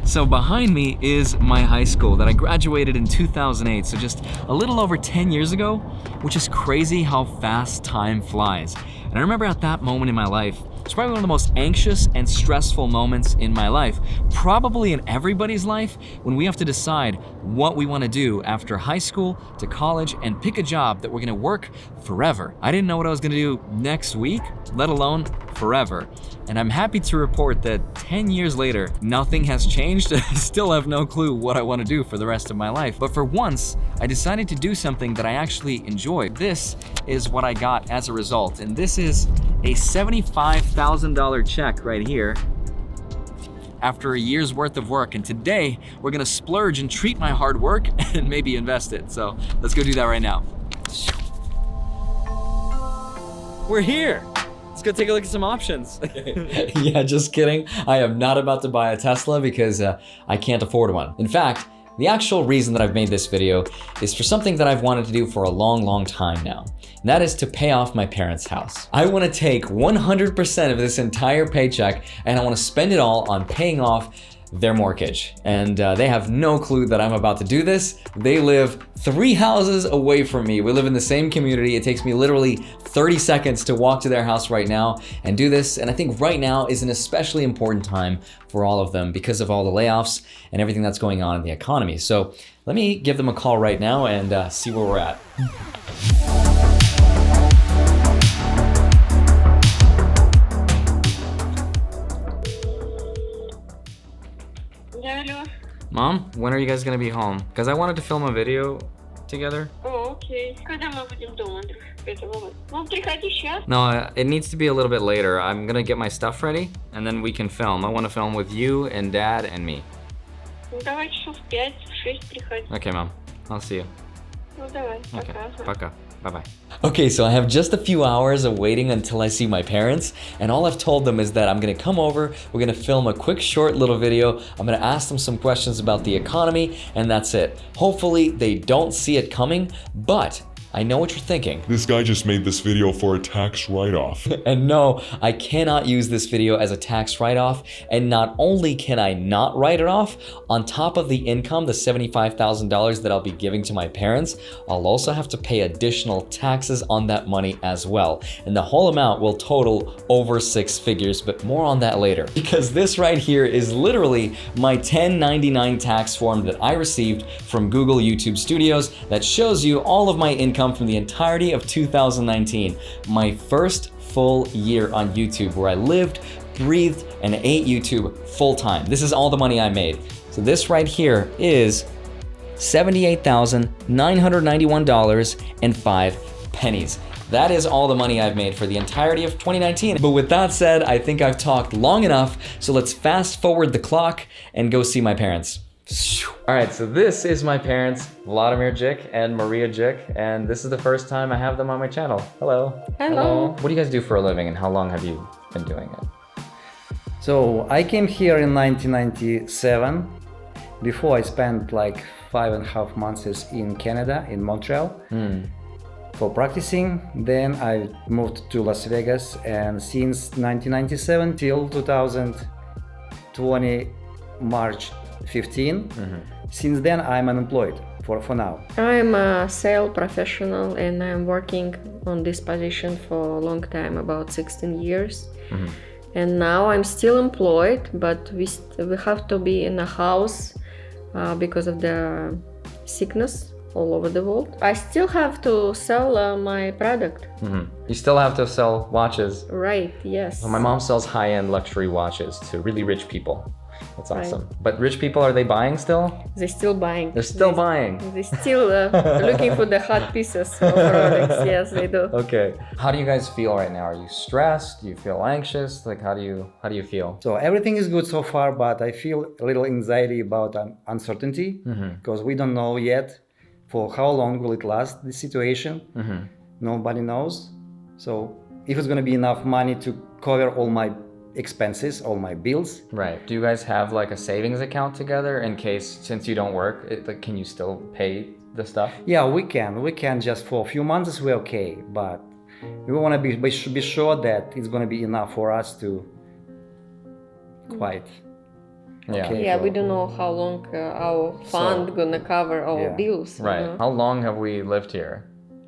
So behind me is my high school that I graduated in 2008, so just a little over 10 years ago, which is crazy how fast time flies. And I remember at that moment in my life, it's probably one of the most anxious and stressful moments in my life, probably in everybody's life, when we have to decide what we want to do after high school to college and pick a job that we're going to work forever. I didn't know what I was going to do next week, let alone forever. And I'm happy to report that 10 years later, nothing has changed. I still have no clue what I want to do for the rest of my life. But for once, I decided to do something that I actually enjoy. This is what I got as a result. And this is a $75,000 check right here after a year's worth of work. And today, we're gonna splurge and treat my hard work and maybe invest it. So let's go do that right now. We're here. Let's go take a look at some options. Yeah, just kidding. I am not about to buy a Tesla because I can't afford one. In fact, the actual reason that I've made this video is for something that I've wanted to do for a long time now. And that is to pay off my parents' house. I want to take 100% of this entire paycheck and I want to spend it all on paying off their mortgage. And they have no clue that I'm about to do this. They live 3 houses away from me. We live in the same community. It takes me literally 30 seconds to walk to their house right now and do this. And I think right now is an especially important time for all of them because of all the layoffs and everything that's going on in the economy. So let me give them a call right now and see where we're at. Mom, when are you guys gonna be home? Because I wanted to film a video together. О, окей. Когда мы будем дома, Андрюш? Ну, приходи сейчас. No, it needs to be a little bit later. I'm gonna get my stuff ready and then we can film. I want to film with you and Dad and me. Ну, давай часов в 5, в 6 приходи. Okay, Mom. I'll see you. Ну, давай, Okay, пока. пока. Bye-bye. Okay, so I have just a few hours of waiting until I see my parents, and all I've told them is that I'm gonna come over, we're gonna film a quick short little video, I'm gonna ask them some questions about the economy, and that's it. Hopefully they don't see it coming, but I know what you're thinking. This guy just made this video for a tax write-off. And no, I cannot use this video as a tax write-off, and not only can I not write it off, on top of the income, the $75,000 that I'll be giving to my parents, I'll also have to pay additional taxes on that money as well. And the whole amount will total over 6 figures, but more on that later. Because this right here is literally my 1099 tax form that I received from Google YouTube Studios that shows you all of my income from the entirety of 2019, my first full year on YouTube where I lived, breathed, and ate YouTube full time. This is all the money I made. So this right here is $78,991.05. That is all the money I've made for the entirety of 2019. But with that said, I think I've talked long enough, so let's fast forward the clock and go see my parents. All right, so this is my parents, Vladimir Jikh and Maria Jikh, and this is the first time I have them on my channel. Hello. Hello. What do you guys do for a living and how long have you been doing it? So I came here in 1997. Before I spent like 5.5 months in Canada, in Montreal, for practicing. Then I moved to Las Vegas, and since 1997 till 2020 March 15, since then I'm unemployed for now. I'm a sales professional and I'm working on this position for a long time, about 16 years. And now I'm still employed, but we have to be in a house because of the sickness all over the world. I still have to sell my product. You still have to sell watches. Right, yes. Well, my mom sells high-end luxury watches to really rich people. That's Right. awesome. But rich people, are they buying still? They're still buying. They're still buying. They're still looking for the hot pieces of products. Yes, they do. Okay. How do you guys feel right now? Are you stressed? Do you feel anxious? Like, how do you feel? So everything is good so far, but I feel a little anxiety about uncertainty because we don't know yet for how long will it last, this situation. Nobody knows. So if it's going to be enough money to cover all my expenses, all my bills. Right. Do you guys have like a savings account together in case, since you don't work, can you still pay the stuff? Yeah, we can just for a few months we're okay, but we want to be sure that it's going to be enough for us to quite Yeah. Okay. Yeah, we don't know how long our fund gonna cover our Yeah. bills. you Right. know. How long have we lived here?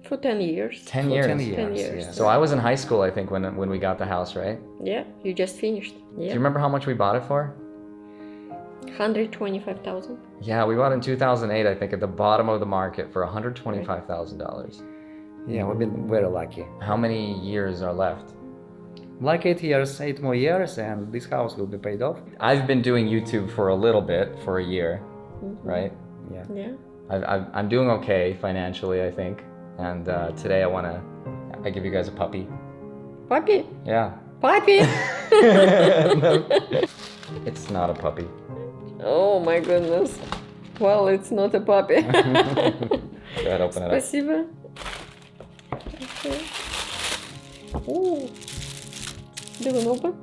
For 10 years. 10 For years. 10 10 years. years. Yeah. So I was in high school, I think, when we got the house, right? Yeah, you just finished. Do Yeah. you remember how much we bought it for? 125,000. Yeah, we bought it in 2008, I think, at the bottom of the market for $125,000. Yeah, we've been very lucky. How many years are left? Like 8 years, 8 more years, and this house will be paid off. I've been doing YouTube for a little bit, for a year, right? Yeah. Yeah. I'm doing okay financially, I think. And today I give you guys a puppy. Puppy. Yeah. Puppy. It's not a puppy. Oh my goodness. Well, it's not a puppy. Go ahead, open it up. Спасибо. Okay. Ooh. Do you want to open?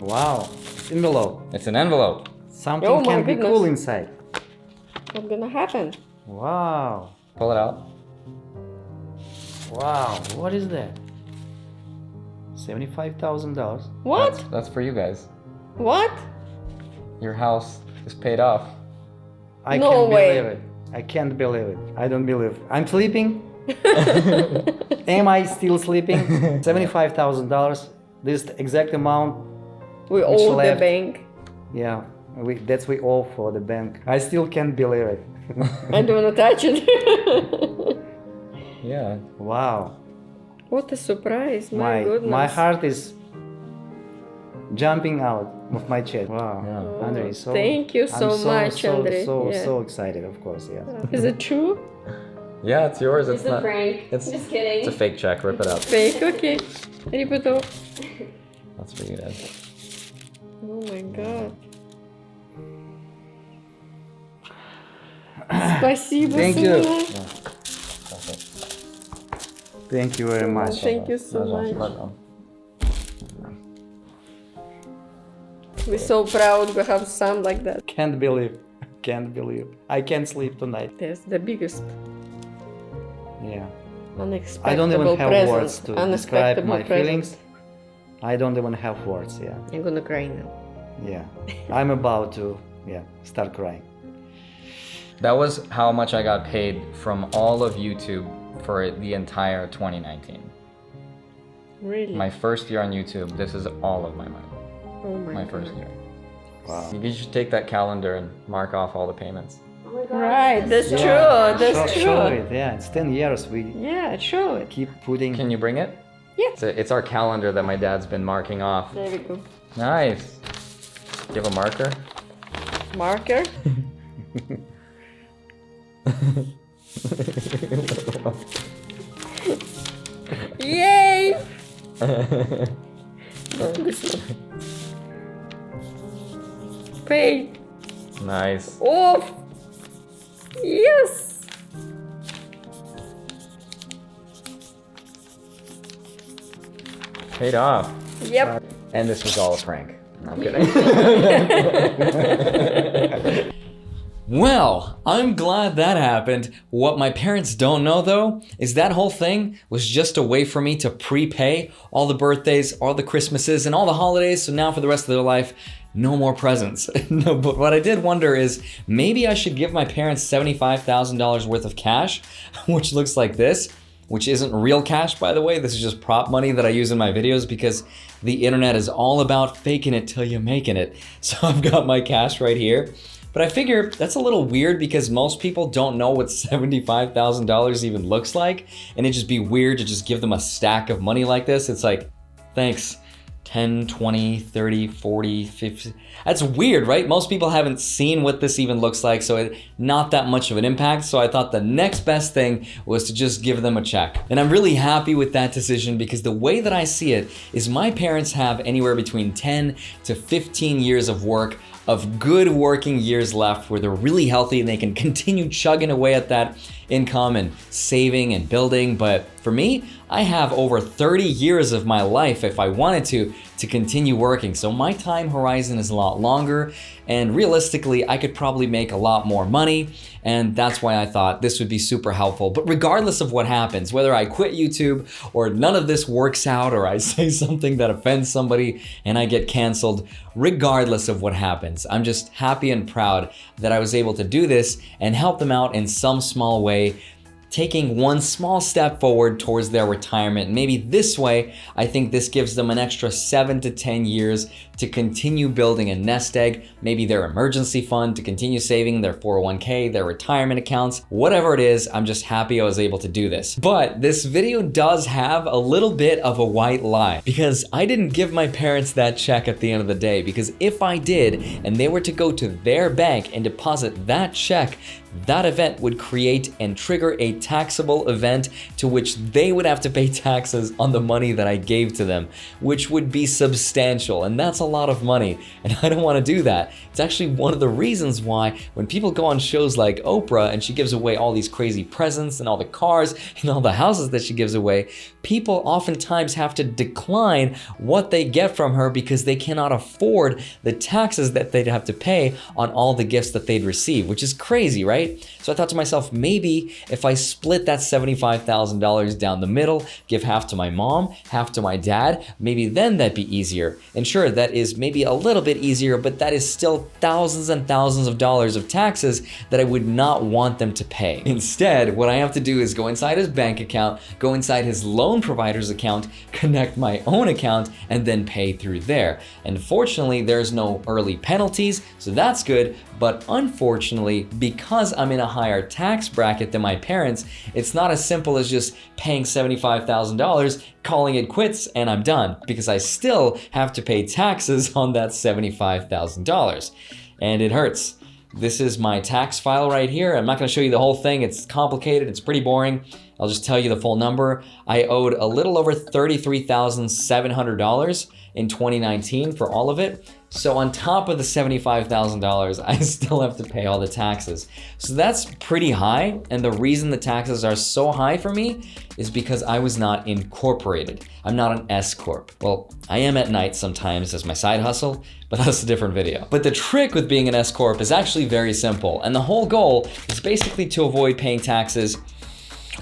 Wow. Envelope. It's an envelope. Something Oh my can be goodness. cool inside. What's gonna happen? Wow. Pull it out. Wow. What is that? $75,000. What? That's for you guys. What? Your house is paid off. I No can't way. believe it. I can't believe it. I don't believe. I'm sleeping. Am I still sleeping? $75,000. This exact amount. We Which owe the left? bank. Yeah. That's we owe for the bank. I still can't believe it. I don't wanna touch it. Yeah. Wow. What a surprise! My goodness. My heart is jumping out of my chest. Wow. Yeah. Andrei, so Thank you so much, Andrei. So Yeah. excited, of course, yeah. Is it true? Yeah, it's yours. It's not. prank. It's Just kidding. It's a fake check. Rip it up. Fake, okay. Rip it off. That's for you guys. Oh my god. Спасибо Thank so you. much. Thank you very much. Thank you so much. We're so proud we have son like that. Can't believe. Can't believe. I can't sleep tonight. That's the biggest Yeah. unexpected I don't even have present. words to describe Unexpected my present. feelings. I don't even have words, yeah. I'm gonna cry now. Yeah. I'm about to, start crying. That was how much I got paid from all of YouTube for the entire 2019. Really? My first year on YouTube, this is all of my money. Oh my, My god. first year. Wow. You should take that calendar and mark off all the payments. Right, that's Yeah. true. That's Show true. it, yeah. It's 10 years we Yeah, show it. keep putting. Can you bring it? Yeah. It's our calendar that my dad's been marking off. There we go. Nice. Do you have a marker? Marker. Yay! This one. Pay Nice. off. Yes. Paid off. Yep. And this was all a prank. I'm kidding. Well, I'm glad that happened. What my parents don't know though, is that whole thing was just a way for me to prepay all the birthdays, all the Christmases, and all the holidays, so now for the rest of their life, no more presents. No, but what I did wonder is, maybe I should give my parents $75,000 worth of cash, which looks like this, which isn't real cash, by the way. This is just prop money that I use in my videos because the internet is all about faking it till you're making it. So I've got my cash right here. But I figure that's a little weird because most people don't know what $75,000 even looks like. And it'd just be weird to just give them a stack of money like this. It's like, thanks, 10, 20, 30, 40, 50. That's weird, right? Most people haven't seen what this even looks like, so not that much of an impact. So I thought the next best thing was to just give them a check. And I'm really happy with that decision because the way that I see it is my parents have anywhere between 10 to 15 years of work, of good working years left where they're really healthy and they can continue chugging away at that income and saving and building. But for me, I have over 30 years of my life, if I wanted to to continue working. So my time horizon is a lot longer, and realistically, I could probably make a lot more money, and that's why I thought this would be super helpful. But regardless of what happens, whether I quit YouTube or none of this works out, or I say something that offends somebody and I get canceled, regardless of what happens, I'm just happy and proud that I was able to do this and help them out in some small way, taking one small step forward towards their retirement. Maybe this way, I think this gives them an extra 7 to 10 years to continue building a nest egg, maybe their emergency fund, to continue saving their 401k, their retirement accounts, whatever it is. I'm just happy I was able to do this. But this video does have a little bit of a white lie, because I didn't give my parents that check at the end of the day, because if I did, and they were to go to their bank and deposit that check, that event would create and trigger a taxable event to which they would have to pay taxes on the money that I gave to them, which would be substantial, and that's a lot of money, and I don't want to do that. It's actually one of the reasons why when people go on shows like Oprah and she gives away all these crazy presents and all the cars and all the houses that she gives away, people oftentimes have to decline what they get from her because they cannot afford the taxes that they'd have to pay on all the gifts that they'd receive, which is crazy, right? So I thought to myself, maybe if I split that $75,000 down the middle, give half to my mom, half to my dad, maybe then that'd be easier. And sure, that is maybe a little bit easier, but that is still thousands and thousands of dollars of taxes that I would not want them to pay. Instead, what I have to do is go inside his bank account, go inside his loan provider's account, connect my own account, and then pay through there. And fortunately, there's no early penalties, so that's good. But unfortunately, because I'm in a higher tax bracket than my parents, it's not as simple as just paying $75,000, calling it quits, and I'm done, because I still have to pay taxes on that $75,000. And it hurts. This is my tax file right here. I'm not gonna show you the whole thing. It's complicated, it's pretty boring. I'll just tell you the full number. I owed a little over $33,700 in 2019 for all of it. So on top of the $75,000, I still have to pay all the taxes. So that's pretty high, and the reason the taxes are so high for me is because I was not incorporated. I'm not an S Corp. Well, I am at night sometimes as my side hustle, but that's a different video. But the trick with being an S Corp is actually very simple, and the whole goal is basically to avoid paying taxes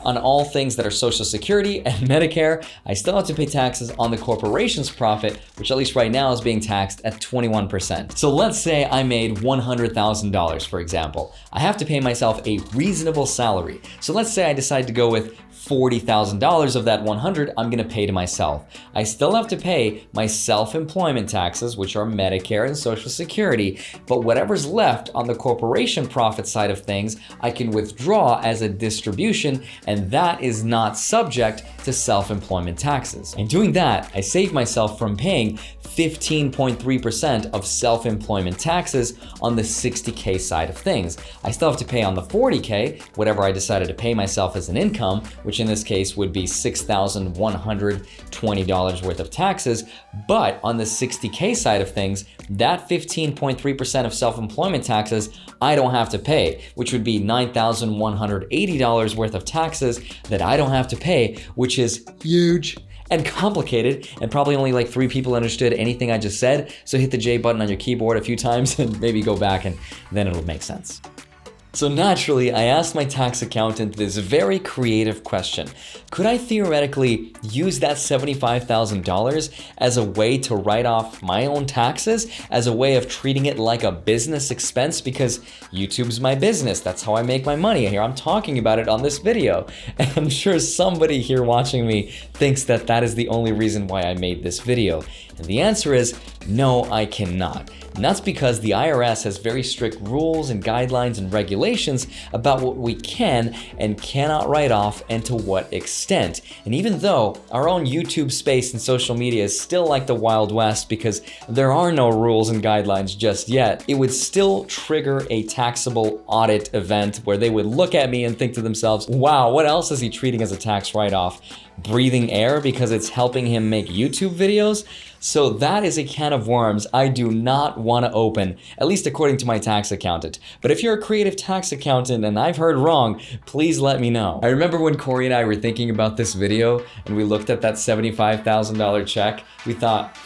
on all things that are Social Security and Medicare. I still have to pay taxes on the corporation's profit, which at least right now is being taxed at 21%. So let's say I made $100,000, for example. I have to pay myself a reasonable salary. So let's say I decide to go with $40,000 of that 100 I'm gonna pay to myself. I still have to pay my self-employment taxes, which are Medicare and Social Security, but whatever's left on the corporation profit side of things, I can withdraw as a distribution, and that is not subject to self-employment taxes. In doing that, I save myself from paying 15.3% of self-employment taxes on the 60K side of things. I still have to pay on the 40K, whatever I decided to pay myself as an income, which in this case would be $6,120 worth of taxes. But on the 60K side of things, that 15.3% of self-employment taxes I don't have to pay, which would be $9,180 worth of taxes that I don't have to pay, which is huge and complicated, and probably only like 3 people understood anything I just said. So hit the J button on your keyboard a few times and maybe go back, and then it'll make sense. So naturally, I asked my tax accountant this very creative question. Could I theoretically use that $75,000 as a way to write off my own taxes, as a way of treating it like a business expense? Because YouTube's my business, that's how I make my money. Here I'm talking about it on this video. And I'm sure somebody here watching me thinks that that is the only reason why I made this video. And the answer is, no, I cannot. And that's because the IRS has very strict rules and guidelines and regulations about what we can and cannot write off and to what extent. And even though our own YouTube space and social media is still like the Wild West because there are no rules and guidelines just yet, it would still trigger a taxable audit event where they would look at me and think to themselves, wow, what else is he treating as a tax write-off? Breathing air because it's helping him make YouTube videos? So that is a can of worms I do not want to open, at least according to my tax accountant. But if you're a creative tax accountant and I've heard wrong, please let me know. I remember when Corey and I were thinking about this video and we looked at that $75,000 check, we thought,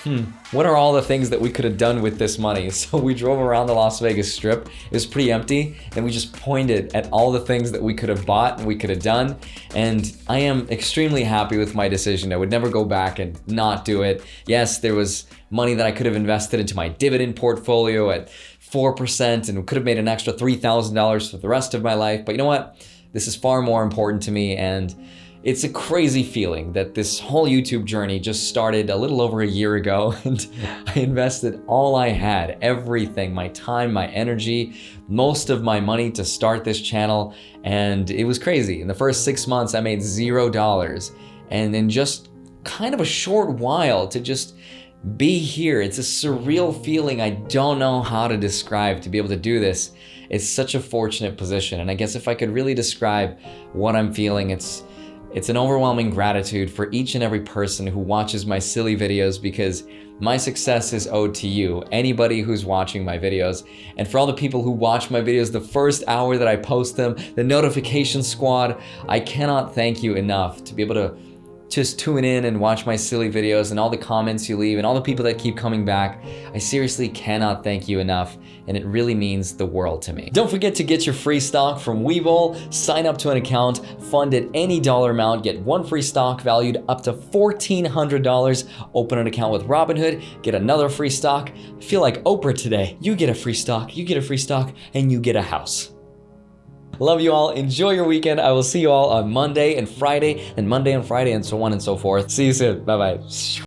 what are all the things that we could have done with this money? So we drove around the Las Vegas Strip. It was pretty empty, and we just pointed at all the things that we could have bought and we could have done. And I am extremely happy with my decision. I would never go back and not do it. Yes, there was money that I could have invested into my dividend portfolio at 4% and could have made an extra $3,000 for the rest of my life. But you know what? This is far more important to me, and it's a crazy feeling that this whole YouTube journey just started a little over a year ago, and I invested all I had, everything, my time, my energy, most of my money to start this channel, and it was crazy. In the first 6 months, I made $0, and in just kind of a short while to just be here, it's a surreal feeling I don't know how to describe to be able to do this. It's such a fortunate position, and I guess if I could really describe what I'm feeling, it's an overwhelming gratitude for each and every person who watches my silly videos, because my success is owed to you, anybody who's watching my videos. And for all the people who watch my videos the first hour that I post them, the notification squad, I cannot thank you enough to be able to just tune in and watch my silly videos, and all the comments you leave and all the people that keep coming back. I seriously cannot thank you enough, and it really means the world to me. Don't forget to get your free stock from WeBull. Sign up to an account, fund at any dollar amount, get one free stock valued up to $1,400. Open an account with Robinhood, get another free stock. I feel like Oprah today. You get a free stock, you get a free stock, and you get a house. Love you all. Enjoy your weekend. I will see you all on Monday and Friday, and Monday and Friday, and so on and so forth. See you soon. Bye-bye.